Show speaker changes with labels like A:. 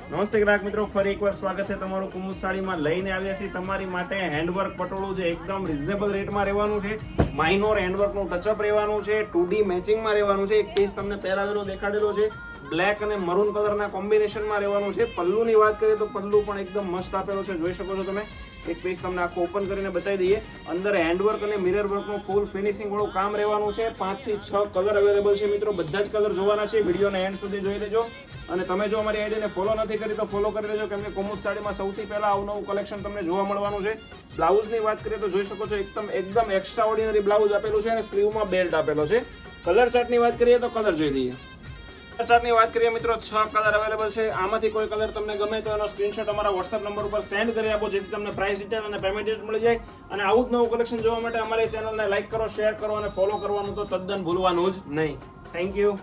A: નમસ્તે ગ્રાહક મિત્રો, ફરી એકવાર સ્વાગત છે તમારું કુમુદ સાડીમાં. લઈને આવ્યા છીએ તમારી માટે હેન્ડવર્ક પટોળું છે. એકદમ રિઝનેબલ રેટમાં રહેવાનું છે. માઇનોર હેન્ડવર્કનું ટચઅપ રહેવાનું છે. 2D મેચિંગમાં રહેવાનું છે. એક પીસ તમને પહેરાવેલો દેખાડેલો છે. બ્લેક અને મરૂન કલરના કોમ્બિનેશનમાં રહેવાનું છે. પલ્લુની વાત કરીએ તો પલ્લુ પણ એકદમ મસ્ત આપેલો છે, જોઈ શકો છો તમે. એક પીસ તમને આખો ઓપન કરીને બતાવી દઈએ. અંદર હેન્ડવર્ક અને મિરર વર્કનું ફૂલ ફિનિશિંગ વાળું કામ રહેવાનું છે. 5 થી 6 કલર અવેલેબલ છે મિત્રો. બધા જ કલર જોવાના છે. વિડીયોને એન્ડ સુધી જોઈ લેજો. અને તમે જો અમારી આઈડીને ફોલો નથી કરી તો ફોલો કરી લેજો, કેમ કે કુમુદ સાડીમાં સૌથી પહેલા અવનવું કલેક્શન તમને જોવા મળવાનું છે. બ્લાઉઝની વાત કરીએ તો જોઈ શકો છો એકદમ એક્સ્ટ્રા ઓર્ડિનરી બ્લાઉઝ આપેલું છે અને સ્લીવમાં બેલ્ટ આપેલો છે. કલર ચાર્ટની વાત કરીએ તો કલર જોઈ લઈએ. કલર ચાર્ટની વાત કરીએ મિત્રો, 6 કલર અવેલેબલ છે. આમાંથી કોઈ કલર તમને ગમે તો એનો સ્ક્રીનશોટ અમારા વોટ્સએપ નંબર ઉપર સેન્ડ કરી આપો, જેથી તમને પ્રાઇસ ડિટેલ અને પેમેન્ટ ડિટેલ મળી જાય. અને આવું જ નવું કલેક્શન જોવા માટે અમારી ચેનલને લાઈક કરો, શેર કરો અને ફોલો કરવાનું તો તદ્દન ભૂલવાનું જ નહીં. Thank you.